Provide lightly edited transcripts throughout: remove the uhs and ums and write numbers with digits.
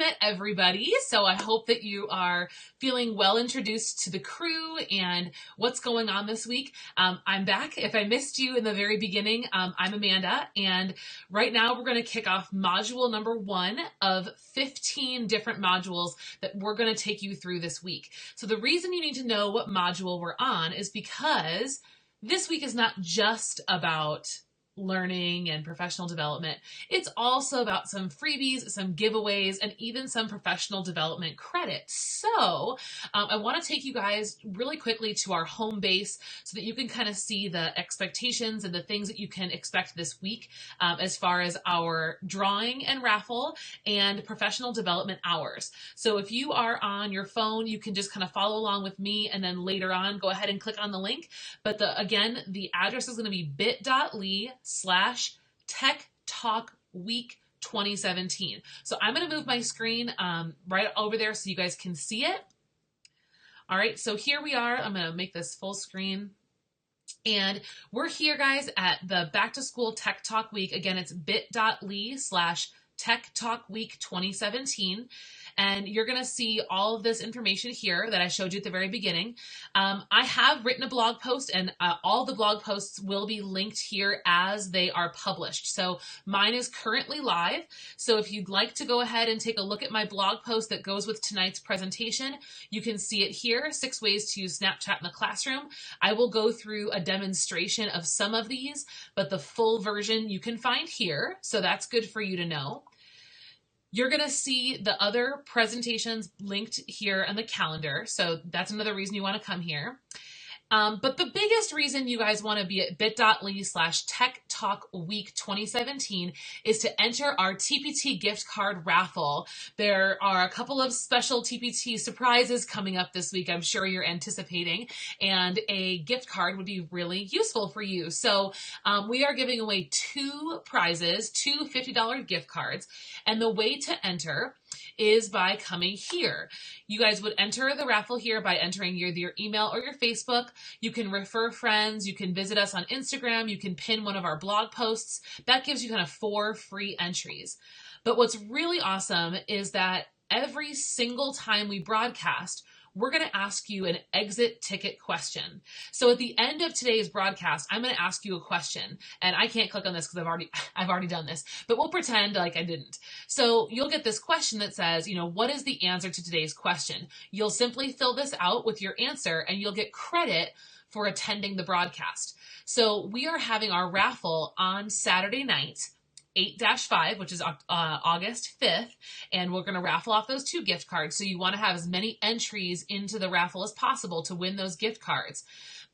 met everybody, so I hope that you are feeling well introduced to the crew and what's going on this week. I'm back. If I missed you in the very beginning, I'm Amanda, and right now we're going to kick off module number 1 of 15 different modules that we're going to take you through this week. So the reason you need to know what module we're on is because this week is not just about learning and professional development. It's also about some freebies, some giveaways, and even some professional development credits. So I want to take you guys really quickly to our home base so that you can kind of see the expectations and the things that you can expect this week as far as our drawing and raffle and professional development hours. So if you are on your phone, you can just kind of follow along with me, and then later on go ahead and click on the link. But again, the address is going to be bit.ly/Tech Talk Week 2017. So I'm going to move my screen right over there so you guys can see it. All right, so here we are. I'm going to make this full screen. And we're here, guys, at the Back to School Tech Talk Week. Again, it's bit.ly/Tech Talk Week 2017. And you're going to see all of this information here that I showed you at the very beginning. I have written a blog post, and all the blog posts will be linked here as they are published. So mine is currently live. So if you'd like to go ahead and take a look at my blog post that goes with tonight's presentation, you can see it here, 6 ways to use Snapchat in the classroom. I will go through a demonstration of some of these, but the full version you can find here. So that's good for you to know. You're going to see the other presentations linked here on the calendar. So that's another reason you want to come here. But the biggest reason you guys want to be at bit.ly/Tech Talk Week 2017 is to enter our TPT gift card raffle. There are a couple of special TPT surprises coming up this week, I'm sure you're anticipating, and a gift card would be really useful for you. So we are giving away 2 prizes, 2 $50 gift cards, and the way to enter is by coming here. You guys would enter the raffle here by entering either your email or your Facebook. You can refer friends. You can visit us on Instagram. You can pin one of our blog posts. That gives you kind of 4 free entries. But what's really awesome is that every single time we broadcast, we're going to ask you an exit ticket question. So at the end of today's broadcast, I'm going to ask you a question, and I can't click on this because I've already done this, but we'll pretend like I didn't. So you'll get this question that says, what is the answer to today's question? You'll simply fill this out with your answer, and you'll get credit for attending the broadcast. So we are having our raffle on Saturday night, 8-5, which is August 5th, and we're going to raffle off those 2 gift cards. So you want to have as many entries into the raffle as possible to win those gift cards.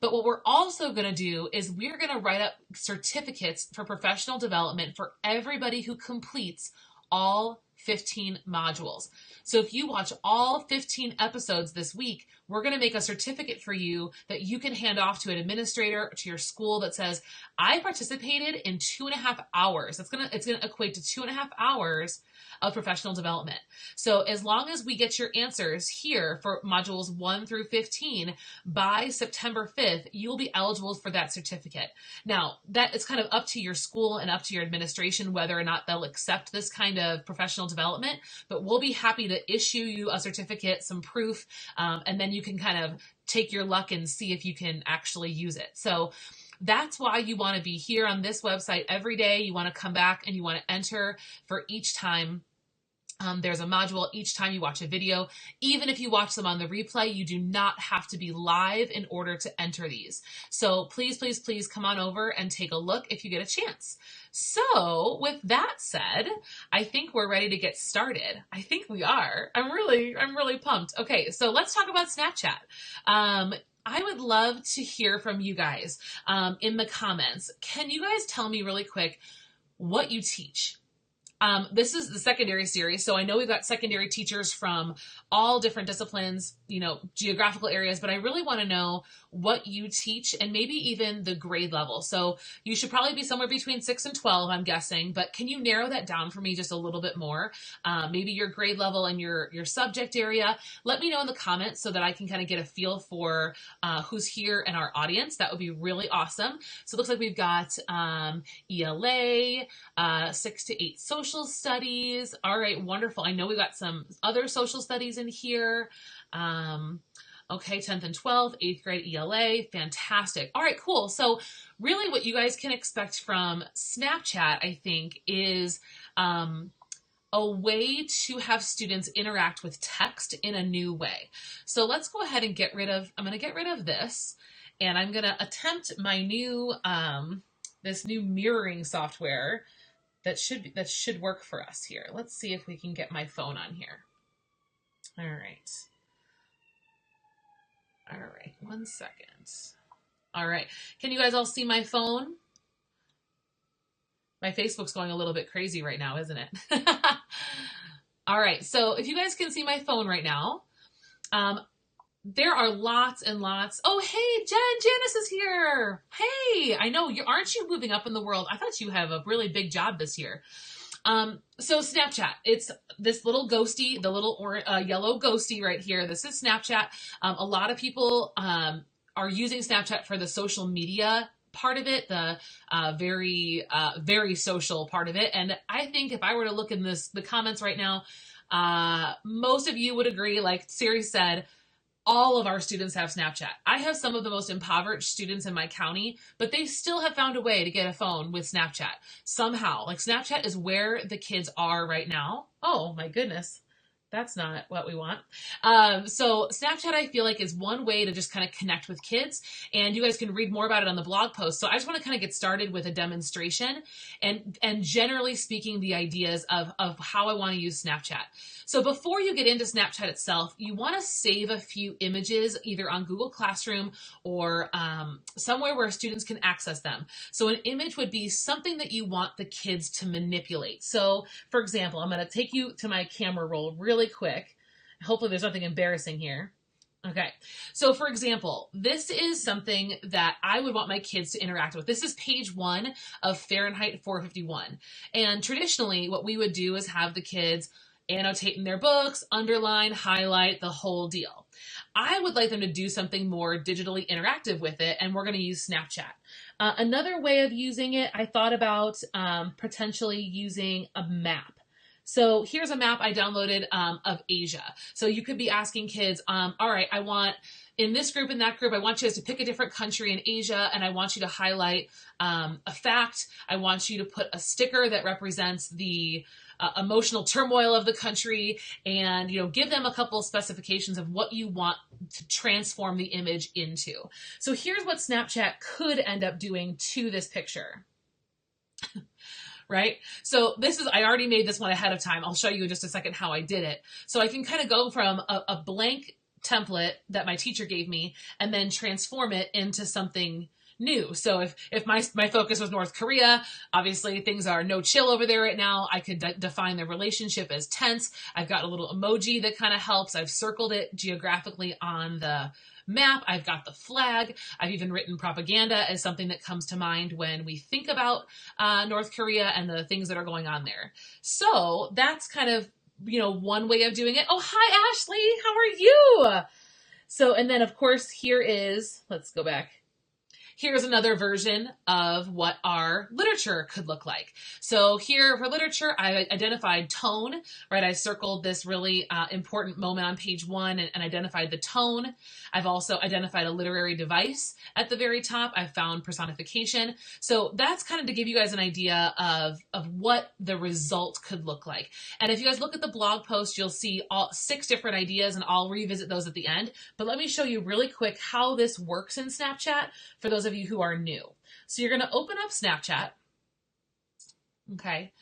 But what we're also going to do is we're going to write up certificates for professional development for everybody who completes all 15 modules. So if you watch all 15 episodes this week, we're going to make a certificate for you that you can hand off to an administrator, to your school, that says, I participated in 2.5 hours. It's going to equate to 2.5 hours of professional development. So as long as we get your answers here for modules 1 through 15 by September 5th, you'll be eligible for that certificate. Now, that is kind of up to your school and up to your administration whether or not they'll accept this kind of professional development, but we'll be happy to issue you a certificate, some proof, and then you can kind of take your luck and see if you can actually use it. So that's why you want to be here on this website every day. You want to come back and you want to enter for each time there's a module. Each time you watch a video, even if you watch them on the replay, you do not have to be live in order to enter these. So please, please, please come on over and take a look if you get a chance. So with that said, I think we're ready to get started. I think we are. I'm really pumped. Okay, so let's talk about Snapchat. I would love to hear from you guys in the comments. Can you guys tell me really quick what you teach? This is the secondary series, so I know we've got secondary teachers from all different disciplines, geographical areas, but I really want to know what you teach and maybe even the grade level. So you should probably be somewhere between 6 and 12, I'm guessing, but can you narrow that down for me just a little bit more? Maybe your grade level and your subject area. Let me know in the comments so that I can kind of get a feel for who's here in our audience. That would be really awesome. So it looks like we've got ELA, 6 to 8 social social studies. All right, wonderful. I know we got some other social studies in here. Okay, 10th and 12th, 8th grade ELA, fantastic. All right, cool. So really what you guys can expect from Snapchat, I think, is a way to have students interact with text in a new way. So let's go ahead and I'm gonna get rid of this, and I'm gonna attempt my new, this new mirroring software that should work for us here. Let's see if we can get my phone on here. All right. All right, 1 second. All right, can you guys all see my phone? My Facebook's going a little bit crazy right now, isn't it? All right, so if you guys can see my phone right now, there are lots and lots. Oh, hey, Janice is here. Hey, I know, aren't you moving up in the world? I thought you have a really big job this year. So Snapchat, it's this little ghosty, the little yellow ghosty right here. This is Snapchat. A lot of people are using Snapchat for the social media part of it, the very social part of it. And I think if I were to look in the comments right now, most of you would agree, like Siri said, all of our students have Snapchat. I have some of the most impoverished students in my county, but they still have found a way to get a phone with Snapchat somehow. Like Snapchat is where the kids are right now. Oh my goodness. That's not what we want. So Snapchat, I feel like, is one way to just kind of connect with kids, and you guys can read more about it on the blog post. So I just want to kind of get started with a demonstration and generally speaking, the ideas of how I want to use Snapchat. So before you get into Snapchat itself, you want to save a few images either on Google Classroom or somewhere where students can access them. So an image would be something that you want the kids to manipulate. So for example, I'm going to take you to my camera roll really quick. Hopefully there's nothing embarrassing here. Okay, so for example, this is something that I would want my kids to interact with. This is page 1 of Fahrenheit 451. And traditionally, what we would do is have the kids annotate in their books, underline, highlight, the whole deal. I would like them to do something more digitally interactive with it, and we're going to use Snapchat. Another way of using it, I thought about potentially using a map. So here's a map I downloaded of Asia. So you could be asking kids, all right, I want, in this group and that group, I want you guys to pick a different country in Asia, and I want you to highlight a fact. I want you to put a sticker that represents the emotional turmoil of the country, and give them a couple of specifications of what you want to transform the image into. So here's what Snapchat could end up doing to this picture. Right? So I already made this one ahead of time. I'll show you in just a second how I did it. So I can kind of go from a blank template that my teacher gave me and then transform it into something new. So if my focus was North Korea, obviously things are no chill over there right now. I could define the relationship as tense. I've got a little emoji that kind of helps. I've circled it geographically on the map. I've got the flag. I've even written propaganda as something that comes to mind when we think about North Korea and the things that are going on there. So that's kind of, one way of doing it. Oh, hi, Ashley. How are you? So, and then of course, let's go back. Here's another version of what our literature could look like. So here for literature, I identified tone, right? I circled this really important moment on page 1 and identified the tone. I've also identified a literary device at the very top. I found personification. So that's kind of to give you guys an idea of what the result could look like. And if you guys look at the blog post, you'll see all 6 different ideas, and I'll revisit those at the end. But let me show you really quick how this works in Snapchat for those of you who are new. So you're going to open up Snapchat. Okay.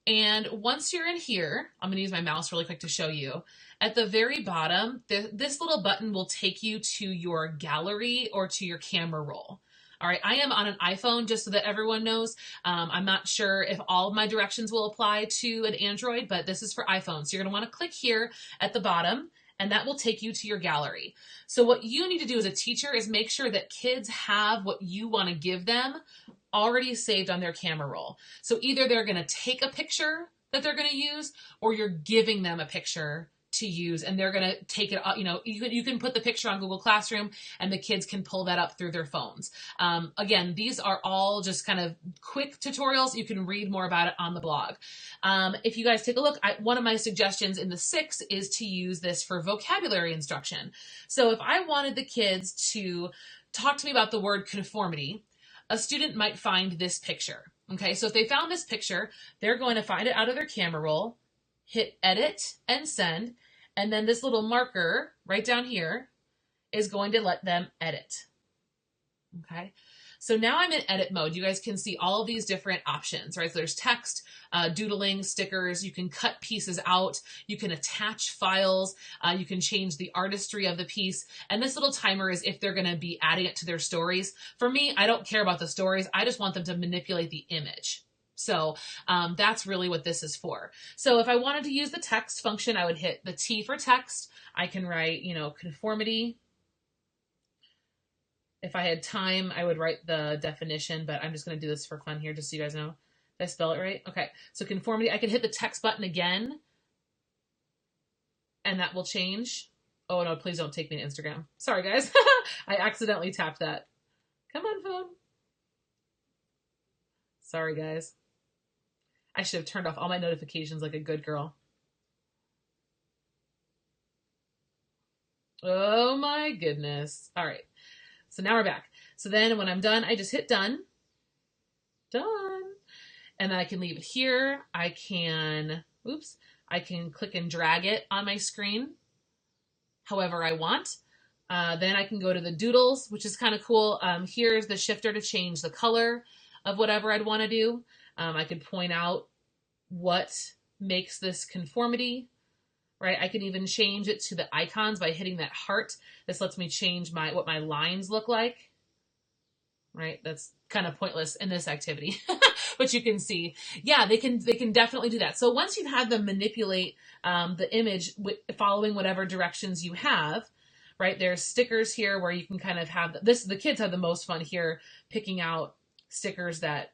And once you're in here, I'm going to use my mouse really quick to show you. At the very bottom, this little button will take you to your gallery or to your camera roll. All right, I am on an iPhone, just so that everyone knows. I'm not sure if all of my directions will apply to an Android, but this is for iPhone. So you're going to want to click here at the bottom, and that will take you to your gallery. So what you need to do as a teacher is make sure that kids have what you want to give them already saved on their camera roll. So either they're going to take a picture that they're going to use, or you're giving them a picture to use, and they're going to take it, you can put the picture on Google Classroom and the kids can pull that up through their phones. Again, these are all just kind of quick tutorials. You can read more about it on the blog. If you guys take a look, one of my suggestions in the 6 is to use this for vocabulary instruction. So if I wanted the kids to talk to me about the word conformity, a student might find this picture. Okay, so if they found this picture, they're going to find it out of their camera roll, hit edit and send, and then this little marker right down here is going to let them edit. Okay, so now I'm in edit mode. You guys can see all of these different options, right? So there's text, doodling, stickers, you can cut pieces out, you can attach files, you can change the artistry of the piece, and this little timer is if they're gonna be adding it to their stories. For me, I don't care about the stories, I just want them to manipulate the image. So that's really what this is for. So if I wanted to use the text function, I would hit the T for text. I can write, conformity. If I had time, I would write the definition, but I'm just going to do this for fun here, just so you guys know. Did I spell it right? Okay, so conformity, I can hit the text button again, and that will change. Oh no, please don't take me to Instagram. Sorry, guys. I accidentally tapped that. Come on, phone. Sorry, guys. I should have turned off all my notifications like a good girl. Oh my goodness. All right. So now we're back. So then when I'm done, I just hit done. Done. And then I can leave it here. I can click and drag it on my screen however I want. Then I can go to the doodles, which is kind of cool. Here's the shifter to change the color of whatever I'd want to do. I could point out what makes this conformity. Right, I can even change it to the icons by hitting that heart. This lets me change what my lines look like. Right, that's kind of pointless in this activity, but you can see, yeah, they can definitely do that. So once you've had them manipulate the image following whatever directions you have, right? There's stickers here where you can kind of have this. The kids have the most fun here picking out stickers that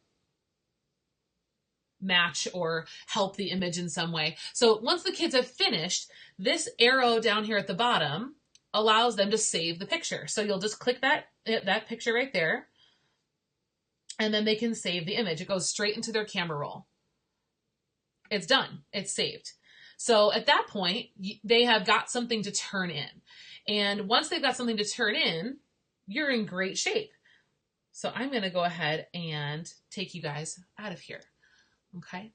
match or help the image in some way. So once the kids have finished, this arrow down here at the bottom allows them to save the picture. So you'll just click that picture right there, and then they can save the image. It goes straight into their camera roll. It's done. It's saved. So at that point, they have got something to turn in. And once they've got something to turn in, you're in great shape. So I'm going to go ahead and take you guys out of here. Okay.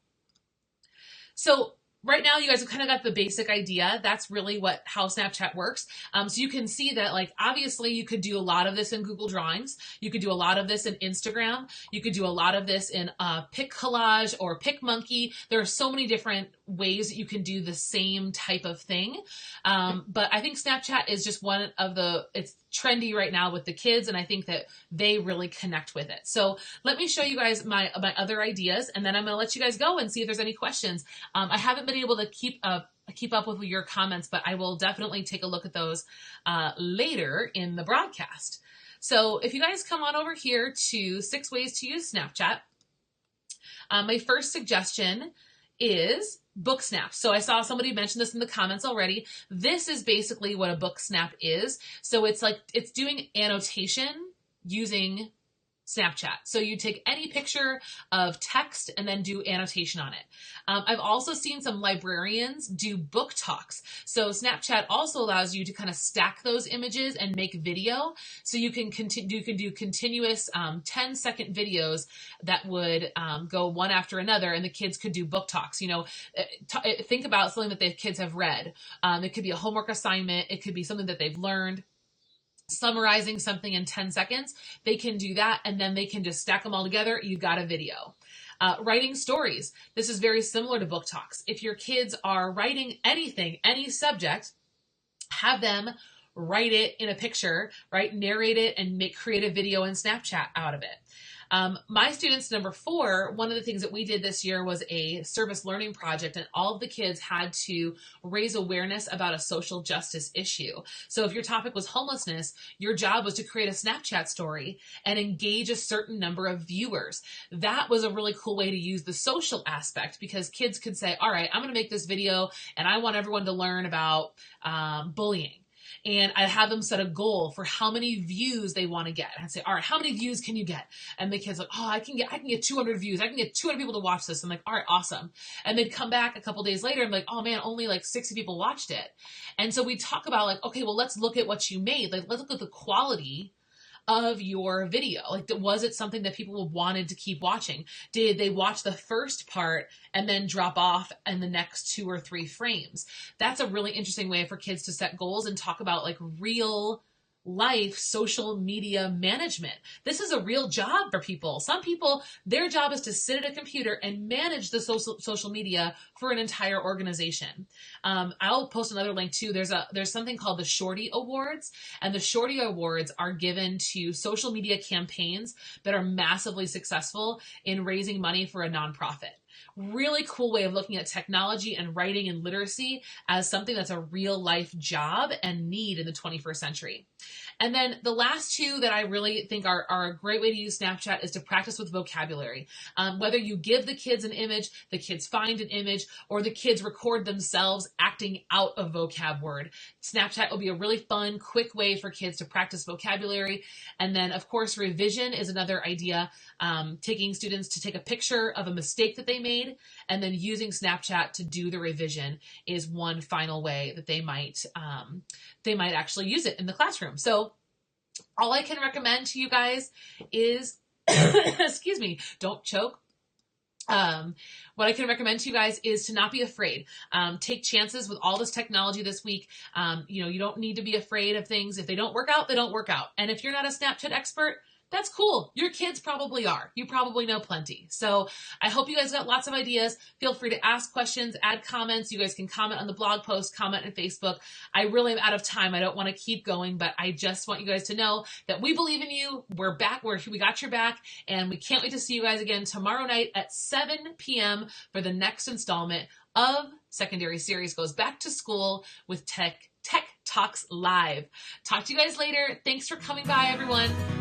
So right now you guys have kind of got the basic idea. That's really how Snapchat works. So you can see that, like, obviously you could do a lot of this in Google Drawings. You could do a lot of this in Instagram. You could do a lot of this in PicCollage or PicMonkey. There are so many different ways that you can do the same type of thing. But I think Snapchat is just it's trendy right now with the kids, and I think that they really connect with it. So let me show you guys my other ideas, and then I'm going to let you guys go and see if there's any questions. I haven't been able to keep up with your comments, but I will definitely take a look at those later in the broadcast. So if you guys come on over here to 6 ways to use Snapchat, my first suggestion is book snap. So I saw somebody mention this in the comments already. This is basically what a book snap is. So it's doing annotation using Snapchat. So you take any picture of text and then do annotation on it. I've also seen some librarians do book talks. So Snapchat also allows you to kind of stack those images and make video. So you can do continuous 10-second videos that would go one after another, and the kids could do book talks. Think about something that the kids have read. It could be a homework assignment. It could be something that they've learned. Summarizing something in 10 seconds, they can do that, and then they can just stack them all together. You got a video. Writing stories. This is very similar to book talks. If your kids are writing anything, any subject, have them write it in a picture, right? Narrate it and create a video in Snapchat out of it. My students, number 4, one of the things that we did this year was a service learning project, and all of the kids had to raise awareness about a social justice issue. So if your topic was homelessness, your job was to create a Snapchat story and engage a certain number of viewers. That was a really cool way to use the social aspect, because kids could say, all right, I'm going to make this video and I want everyone to learn about bullying. And I'd have them set a goal for how many views they want to get. I'd say, all right, how many views can you get? And the kid's like, oh, I can get 200 views. I can get 200 people to watch this. I'm like, all right, awesome. And they'd come back a couple days later and be like, oh man, only like 60 people watched it. And so we talk about like, okay, well, let's look at what you made. Like, let's look at the quality of your video. Like, was it something that people wanted to keep watching? Did they watch the first part and then drop off in the next 2 or 3 frames? That's a really interesting way for kids to set goals and talk about like real life social media management. This is a real job for people. Some people, their job is to sit at a computer and manage the social media for an entire organization. I'll post another link too. There's something called the Shorty Awards, and the Shorty Awards are given to social media campaigns that are massively successful in raising money for a nonprofit. Really cool way of looking at technology and writing and literacy as something that's a real life job and need in the 21st century. And then the last 2 that I really think are a great way to use Snapchat is to practice with vocabulary. Whether you give the kids an image, the kids find an image, or the kids record themselves acting out a vocab word, Snapchat will be a really fun, quick way for kids to practice vocabulary. And then, of course, revision is another idea. Taking students to take a picture of a mistake that they made and then using Snapchat to do the revision is one final way that they might actually use it in the classroom. So all I can recommend to you guys is, excuse me, don't choke. What I can recommend to you guys is to not be afraid. Take chances with all this technology this week. You don't need to be afraid of things. If they don't work out, they don't work out. And if you're not a Snapchat expert, that's cool. Your kids probably are. You probably know plenty. So I hope you guys got lots of ideas. Feel free to ask questions, add comments. You guys can comment on the blog post, comment on Facebook. I really am out of time. I don't want to keep going, but I just want you guys to know that we believe in you. We're back. We got your back, and we can't wait to see you guys again tomorrow night at 7 p.m. for the next installment of Secondary Series Goes Back to School with Tech Talks Live. Talk to you guys later. Thanks for coming by, everyone.